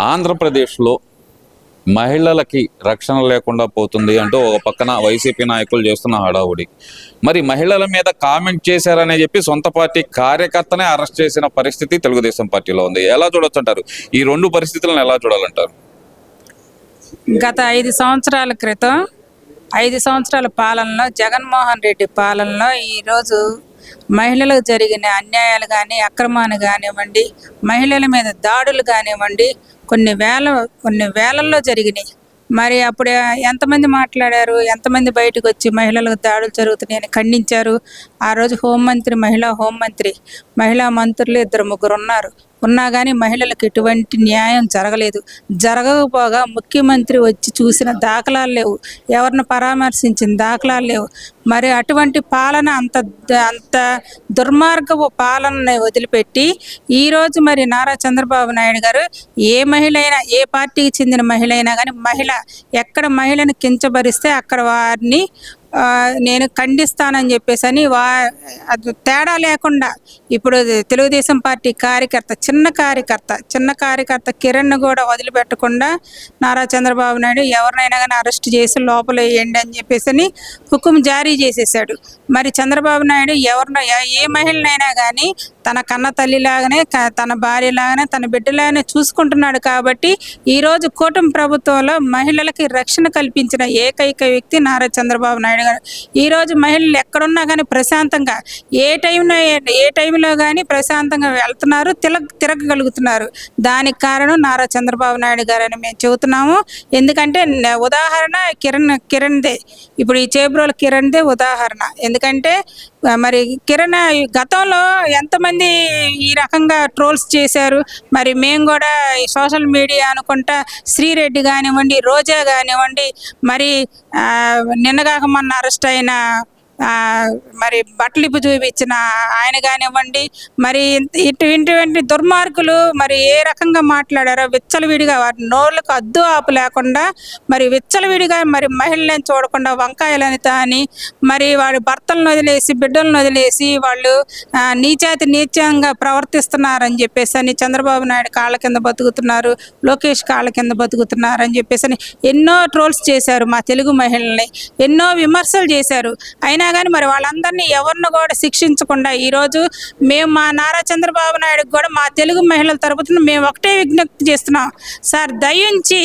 ఆంధ్రప్రదేశ్లో మహిళలకి రక్షణ లేకుండా పోతుంది అంటూ ఒక పక్కన వైసీపీ నాయకులు చేస్తున్న హడావుడి. మరి మహిళల మీద కామెంట్ చేశారని చెప్పి సొంత పార్టీ కార్యకర్తనే అరెస్ట్ చేసిన పరిస్థితి తెలుగుదేశం పార్టీలో ఉంది. ఎలా చూడొచ్చంటారు? ఈ రెండు పరిస్థితులను ఎలా చూడాలంటారు? గత 5 సంవత్సరాల క్రితం 5 సంవత్సరాల పాలనలో జగన్మోహన్ రెడ్డి పాలనలో ఈరోజు మహిళలకు జరిగిన అన్యాయాలు కానీ అక్రమాలు కానివ్వండి, మహిళల మీద దాడులు కానివ్వండి కొన్ని వేలల్లో జరిగినాయి. మరి అప్పుడు ఎంతమంది మాట్లాడారు, ఎంతమంది బయటకు వచ్చి మహిళలకు దాడులు జరుగుతున్నాయని ఖండించారు? ఆ రోజు మహిళా మంత్రులు 2-3 ఉన్నా కానీ మహిళలకు ఎటువంటి న్యాయం జరగలేదు. జరగకపోగా ముఖ్యమంత్రి వచ్చి చూసిన దాఖలాలు లేవు, ఎవరిని పరామర్శించిన దాఖలాలు లేవు. మరి అటువంటి పాలన అంత దుర్మార్గపు పాలనని వదిలిపెట్టి ఈరోజు మరి నారా చంద్రబాబు నాయుడు గారు ఏ మహిళ అయినా, ఏ పార్టీకి చెందిన మహిళ అయినా కానీ ఎక్కడ మహిళను కించపరిస్తే అక్కడ వారిని నేను ఖండిస్తానని చెప్పేసి అని తేడా లేకుండా ఇప్పుడు తెలుగుదేశం పార్టీ చిన్న కార్యకర్త కిరణ్ కూడా వదిలిపెట్టకుండా నారా చంద్రబాబు నాయుడు ఎవరినైనా కానీ అరెస్ట్ చేసి లోపల వేయండి అని చెప్పేసి అని హుకుం జారీ చేసేసాడు. మరి చంద్రబాబు నాయుడు ఏ మహిళనైనా కానీ తన కన్న తల్లిలాగానే, తన భార్యలాగానే, తన బిడ్డలాగానే చూసుకుంటున్నాడు. కాబట్టి ఈరోజు కూటమి ప్రభుత్వంలో మహిళలకి రక్షణ కల్పించిన ఏకైక వ్యక్తి నారా చంద్రబాబు నాయుడు గారు. ఈరోజు మహిళలు ఎక్కడున్నా కానీ ప్రశాంతంగా ఏ టైంలో కానీ ప్రశాంతంగా వెళ్తున్నారు, తిరగగలుగుతున్నారు. దానికి కారణం నారా చంద్రబాబు నాయుడు గారు అని మేము చెబుతున్నాము. ఎందుకంటే ఉదాహరణ కిరణ్దే, ఇప్పుడు ఈ చేబ్రోలు కిరణ్దే ఉదాహరణ. ఎందుకంటే మరి కిరణ్ గతంలో ఎంతమంది ఈ రకంగా ట్రోల్స్ చేశారు. మరి మేము కూడా ఈ సోషల్ మీడియా అనుకుంటా శ్రీరెడ్డి కానివ్వండి, రోజా కానివ్వండి, మరి నిన్నగాక మొన్న అరెస్ట్ అయిన మరి బట్టలిప్పు చూపించిన ఆయన కానివ్వండి, మరి ఇటువంటి దుర్మార్గులు మరి ఏ రకంగా మాట్లాడారో విచ్చలవిడిగా వారి నోళ్ళకు అద్దు ఆపు లేకుండా మరి విచ్చలవిడిగా మరి మహిళలను చూడకుండా వంకాయలు అనిత అని మరి వాడి భర్తలను వదిలేసి బిడ్డలను వదిలేసి వాళ్ళు నీచంగా ప్రవర్తిస్తున్నారని చెప్పేసి అని చంద్రబాబు నాయుడు కాళ్ళ కింద బతుకుతున్నారు, లోకేష్ కాళ్ళ కింద బతుకుతున్నారు అని చెప్పేసి అని ఎన్నో ట్రోల్స్ చేశారు. మా తెలుగు మహిళల్ని ఎన్నో విమర్శలు చేశారు. అయినా కానీ మరి వాళ్ళందరినీ ఎవరిని కూడా శిక్షించకుండా ఈరోజు మేము మా నారా చంద్రబాబు నాయుడుకి కూడా మా తెలుగు మహిళల తరపున మేము ఒకటే విజ్ఞప్తి చేస్తున్నాం. సార్, దయించి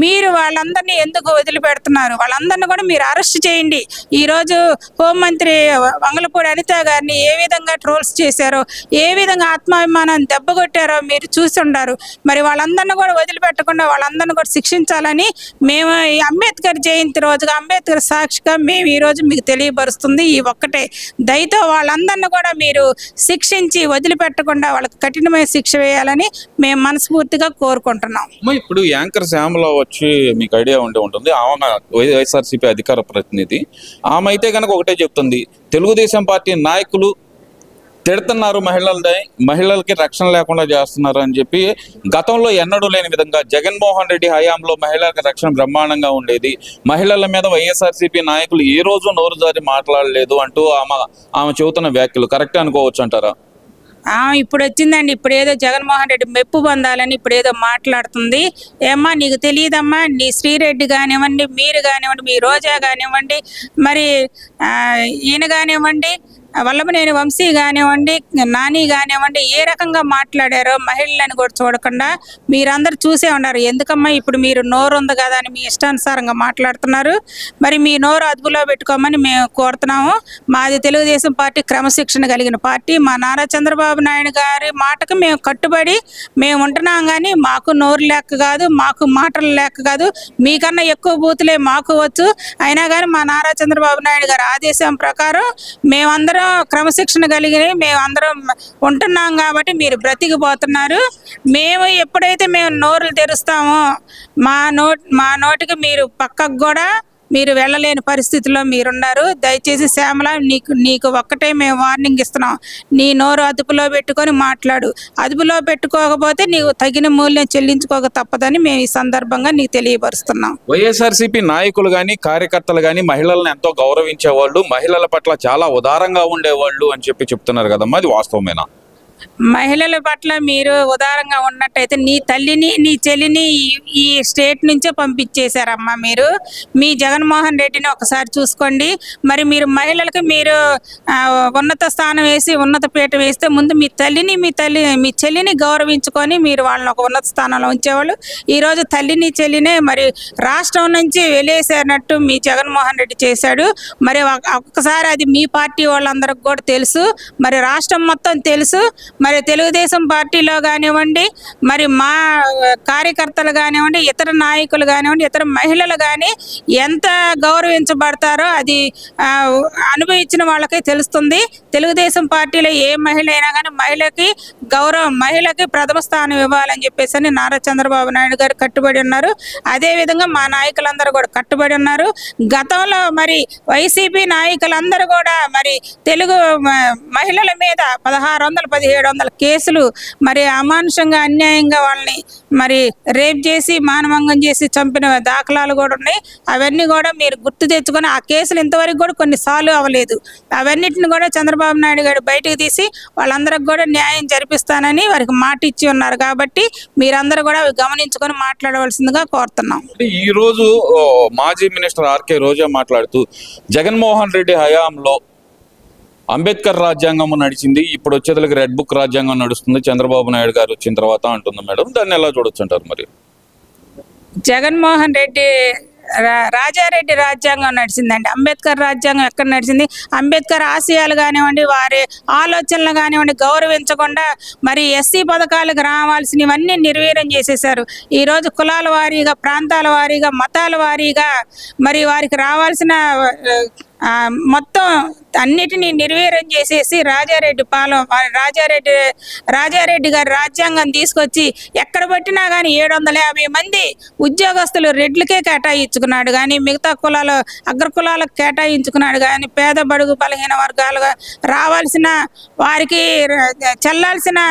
మీరు వాళ్ళందరినీ ఎందుకు వదిలిపెడుతున్నారు? వాళ్ళందరినీ కూడా మీరు అరెస్ట్ చేయండి. ఈరోజు హోంమంత్రి వంగలపూడి అనిత గారిని ఏ విధంగా ట్రోల్స్ చేశారో, ఏ విధంగా ఆత్మాభిమానాన్ని దెబ్బకొట్టారో మీరు చూసి ఉండారు. మరి వాళ్ళందరినీ కూడా వదిలిపెట్టకుండా వాళ్ళందరినీ కూడా శిక్షించాలని మేము ఈ అంబేద్కర్ జయంతి రోజుగా, అంబేద్కర్ సాక్షిగా మేము ఈరోజు మీకు తెలియపరుస్తుంది ఈ ఒక్కటే. దయతో వాళ్ళందరినీ కూడా మీరు శిక్షించి వదిలిపెట్టకుండా వాళ్ళకి కఠినమైన శిక్ష వేయాలని మేము మనస్ఫూర్తిగా కోరుకుంటున్నాం. ఇప్పుడు యాంకర్ శ్యామల వచ్చి మీకు ఐడియా ఉంటుంది, ఆమె వైఎస్ఆర్సీపీ అధికార ప్రతినిధి. ఆమె అయితే కనుక ఒకటే చెప్తుంది, తెలుగుదేశం పార్టీ నాయకులు తిడుతున్నారు, మహిళలకి రక్షణ లేకుండా చేస్తున్నారు అని చెప్పి. గతంలో ఎన్నడూ లేని విధంగా జగన్మోహన్ రెడ్డి హయాంలో మహిళలకు రక్షణ బ్రహ్మాండంగా ఉండేది, మహిళల మీద వైఎస్ఆర్సీపీ నాయకులు ఏ రోజు నోరు జారి మాట్లాడలేదు అంటూ ఆమె చెబుతున్న వ్యాఖ్యలు కరెక్ట్ అనుకోవచ్చు అంటారా? ఇప్పుడు వచ్చిందండి, ఇప్పుడు ఏదో జగన్మోహన్ రెడ్డి మెప్పు పొందాలని ఇప్పుడు ఏదో మాట్లాడుతుంది. ఏమ్మా నీకు తెలియదమ్మా, నీ శ్రీరెడ్డి కానివ్వండి, మీరు కానివ్వండి, మీ రోజా కానివ్వండి, మరి ఈయన కానివ్వండి, వల్లభనేని వంశీ కానివ్వండి, నాని కానివ్వండి, ఏ రకంగా మాట్లాడారో మహిళలను కూడా చూడకుండా మీరందరూ చూసే ఉన్నారు. ఎందుకమ్మా ఇప్పుడు మీరు నోరు ఉంది కదా అని మీ ఇష్టానుసారంగా మాట్లాడుతున్నారు? మరి మీ నోరు అదుపులో పెట్టుకోమని మేము కోరుతున్నాము. మాది తెలుగుదేశం పార్టీ క్రమశిక్షణ కలిగిన పార్టీ. మా నారా చంద్రబాబు నాయుడు గారి మాటకు మేము కట్టుబడి మేము ఉంటున్నాం. కానీ మాకు నోరు లెక్క కాదు, మాకు మాటలు లెక్క కాదు, మీకన్నా ఎక్కువ బూతులే మాకు వచ్చు. అయినా కానీ మా నారా చంద్రబాబు నాయుడు గారి ఆదేశం ప్రకారం మేమందరం క్రమశిక్షణ కలిగి మేమందరం ఉంటున్నాం. కాబట్టి మీరు బ్రతికిపోతున్నారు. మేము ఎప్పుడైతే మేము నోరులు తెరుస్తామో మా నోటికి మీరు పక్కకు కూడా మీరు వెళ్ళలేని పరిస్థితిలో మీరున్నారు. దయచేసి శ్యామల, నీకు ఒక్కటే మేము వార్నింగ్ ఇస్తున్నాం, నీ నోరు అదుపులో పెట్టుకొని మాట్లాడు. అదుపులో పెట్టుకోకపోతే నీకు తగిన మూల్యం చెల్లించుకోక తప్పదని మేము ఈ సందర్భంగా నీకు తెలియపరుస్తున్నాం. వైఎస్ఆర్సీపీ నాయకులు కానీ కార్యకర్తలు కానీ మహిళలను ఎంతో గౌరవించేవాళ్ళు, మహిళల పట్ల చాలా ఉదారంగా ఉండేవాళ్ళు అని చెప్తున్నారు కదమ్మా, అది వాస్తవమేనా? మహిళల పట్ల మీరు ఉదారంగా ఉన్నట్టయితే నీ తల్లిని నీ చెల్లిని ఈ స్టేట్ నుంచే పంపించేశారమ్మా. మీరు మీ జగన్మోహన్ రెడ్డిని ఒకసారి చూసుకోండి. మరి మీరు మహిళలకు మీరు ఉన్నత స్థానం వేసి ఉన్నత పీట వేస్తే ముందు మీ చెల్లిని గౌరవించుకొని మీరు వాళ్ళని ఒక ఉన్నత స్థానంలో ఉంచేవాళ్ళు. ఈరోజు తల్లిని చెల్లినే మరి రాష్ట్రం నుంచి వెలేసేనట్టు మీ జగన్మోహన్ రెడ్డి చేశాడు. మరి ఒక్కసారి అది మీ పార్టీ వాళ్ళందరికి కూడా తెలుసు, మరి రాష్ట్రం మొత్తం తెలుసు. మరి తెలుగుదేశం పార్టీలో కానివ్వండి, మరి మా కార్యకర్తలు కానివ్వండి, ఇతర నాయకులు కానివ్వండి, ఇతర మహిళలు కానీ ఎంత గౌరవించబడతారో అది అనుభవించిన వాళ్ళకే తెలుస్తుంది. తెలుగుదేశం పార్టీలో ఏ మహిళ అయినా కానీ మహిళకి ప్రథమ స్థానం ఇవ్వాలని చెప్పేసి నారా చంద్రబాబు నాయుడు గారు కట్టుబడి ఉన్నారు. అదేవిధంగా మా నాయకులందరూ కూడా కట్టుబడి ఉన్నారు. గతంలో మరి వైసీపీ నాయకులందరూ కూడా మరి తెలుగు మహిళల మీద 1600-1700 కేసులు మరి అమానుషంగా అన్యాయంగా వాళ్ళని మరి రేప్ చేసి మానభంగం చేసి చంపిన దాఖలాలు కూడా ఉన్నాయి. అవన్నీ కూడా మీరు గుర్తు తెచ్చుకొని ఆ కేసులు ఇంతవరకు కూడా కొన్ని సాల్వ్ అవ్వలేదు. అవన్నిటిని కూడా చంద్రబాబు నాయుడు గారు బయటకు తీసి వాళ్ళందరికి కూడా న్యాయం జరిపిస్తానని వారికి మాట ఇచ్చి ఉన్నారు. కాబట్టి మీరందరూ కూడా అవి గమనించుకొని మాట్లాడవలసిందిగా కోరుతున్నాం. ఈ రోజు మాజీ మినిస్టర్ ఆర్కే రోజా మాట్లాడుతూ జగన్మోహన్ రెడ్డి హయాంలో అంబేద్కర్ రాజ్యాంగం నడిచింది, ఇప్పుడు వచ్చేదలకి రెడ్ బుక్ రాజ్యాంగం నడుస్తుంది చంద్రబాబు నాయుడు గారు వచ్చిన తర్వాత అంటుంది మేడం. దాన్ని ఎలా చూడొచ్చు అంటారు? మరి జగన్మోహన్ రెడ్డి రాజారెడ్డి రాజ్యాంగం నడిచిందండి. అంబేద్కర్ రాజ్యాంగం ఎక్కడ నడిచింది? అంబేద్కర్ ఆశయాలు కానివ్వండి, వారి ఆలోచనలు కానివ్వండి గౌరవించకుండా మరి ఎస్సీ పథకాలకు రావాల్సినవన్నీ నిర్వీర్యం చేసేశారు. ఈరోజు కులాల వారీగా, ప్రాంతాల వారీగా, మతాల వారీగా మరి వారికి రావాల్సిన మొత్తం అన్నిటినీ నిర్వీర్యం చేసేసి రాజారెడ్డి గారి రాజ్యాంగం తీసుకొచ్చి ఎక్కడ పట్టినా కానీ 750 మంది ఉద్యోగస్తులు రెడ్లకే కేటాయించుకున్నాడు. కానీ మిగతా కులాలు అగ్రకులాలకు కేటాయించుకున్నాడు. కానీ పేద బడుగు బలహీన వర్గాలుగా రావాల్సిన వారికి చెల్లాల్సిన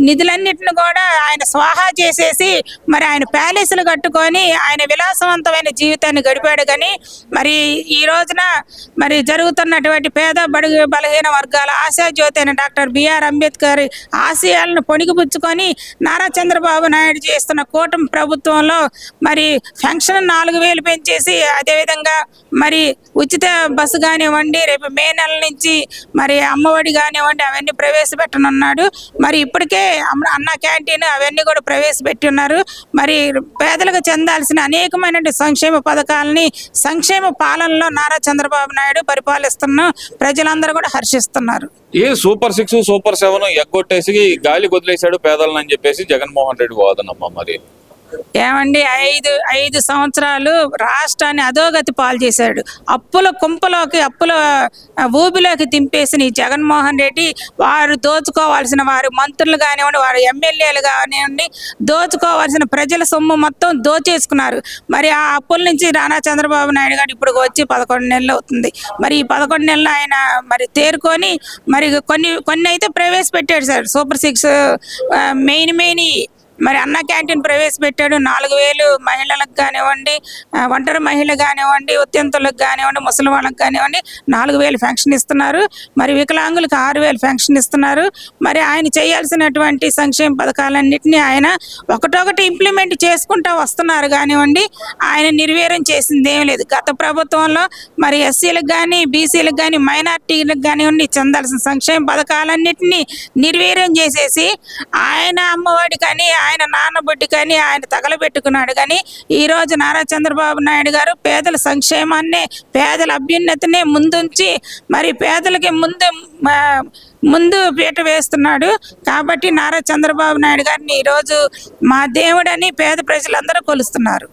నిధులన్నిటిని కూడా ఆయన స్వాహా చేసేసి మరి ఆయన ప్యాలెస్లు కట్టుకొని ఆయన విలాసవంతమైన జీవితాన్ని గడిపాడు. కానీ మరి ఈ రోజున మరి జరుగుతున్నటువంటి పేద బడుగు బలహీన వర్గాల ఆశాజ్యోతి అయిన డాక్టర్ బిఆర్ అంబేద్కర్ ఆశయాలను పొణిగిపుచ్చుకొని నారా చంద్రబాబు నాయుడు చేస్తున్న కూటమి ప్రభుత్వంలో మరి పెన్షన్ 4000 పెంచేసి, అదేవిధంగా మరి ఉచిత బస్సు కానివ్వండి, రేపు మే నెల నుంచి మరి అమ్మఒడి కానివ్వండి అవన్నీ ప్రవేశపెట్టనున్నాడు. మరి ఇప్పటికే అన్న క్యాంటీన్ అవన్నీ కూడా ప్రవేశపెట్టి ఉన్నారు. మరి పేదలకు చెందాల్సిన అనేకమైన సంక్షేమ పథకాలని సంక్షేమ పాలనలో నారా చంద్రబాబు నాయుడు పరిపాలిస్తున్న ప్రజలందరూ కూడా హర్షిస్తున్నారు. సూపర్ 6 సూపర్ 7 ఎగ్గొట్టేసి గాలి వదిలేశాడు పేదలను అని చెప్పేసి జగన్మోహన్ రెడ్డి వాదనమ్మా. మరి ఏమండి, 5 సంవత్సరాలు రాష్ట్రాన్ని అధోగతి పాలు చేశాడు. అప్పుల కుంపలోకి, అప్పుల ఊబిలోకి దింపేసిన ఈ జగన్మోహన్ రెడ్డి వారు దోచుకోవాల్సిన వారి మంత్రులు కానివ్వండి, వారి ఎమ్మెల్యేలు కానివ్వండి, దోచుకోవాల్సిన ప్రజల సొమ్ము మొత్తం దోచేసుకున్నారు. మరి ఆ అప్పుల నుంచి నారా చంద్రబాబు నాయుడు గారు ఇప్పుడు వచ్చి 11 నెలలు అవుతుంది. మరి ఈ 11 నెలలు ఆయన మరి తేరుకొని మరి కొన్ని అయితే ప్రవేశపెట్టాడు సార్. సూపర్ 6 మెయిన్ మరి అన్న క్యాంటీన్ ప్రవేశపెట్టాడు. 4000 మహిళలకు కానివ్వండి, ఒంటరి మహిళ కానివ్వండి, ఉద్యంతులకు కానివ్వండి, ముసలి వాళ్ళకి కానివ్వండి 4000 పెన్షన్ ఇస్తున్నారు. మరి వికలాంగులకు 6000 పెన్షన్ ఇస్తున్నారు. మరి ఆయన చేయాల్సినటువంటి సంక్షేమ పథకాలన్నింటినీ ఆయన ఒకటొకటి ఇంప్లిమెంట్ చేసుకుంటూ వస్తున్నారు కానివ్వండి. ఆయన నిర్వీర్యం చేసింది ఏం లేదు. గత ప్రభుత్వంలో మరి ఎస్సీలకు కానీ, బీసీలకు కానీ, మైనార్టీలకు కానివ్వండి చెందాల్సిన సంక్షేమ పథకాలన్నింటినీ నిర్వీర్యం చేసేసి ఆయన అమ్మఒడి కానీ, ఆయన నాన్నబొడ్డి కానీ ఆయన తగలబెట్టుకున్నాడు. కానీ ఈరోజు నారా చంద్రబాబు నాయుడు గారు పేదల సంక్షేమాన్ని, పేదల అభ్యున్నతిని ముందుంచి మరి పేదలకి ముందు పీట వేస్తున్నాడు. కాబట్టి నారా చంద్రబాబు నాయుడు గారిని ఈరోజు మా దేవుడని పేద ప్రజలందరూ కొలుస్తున్నారు.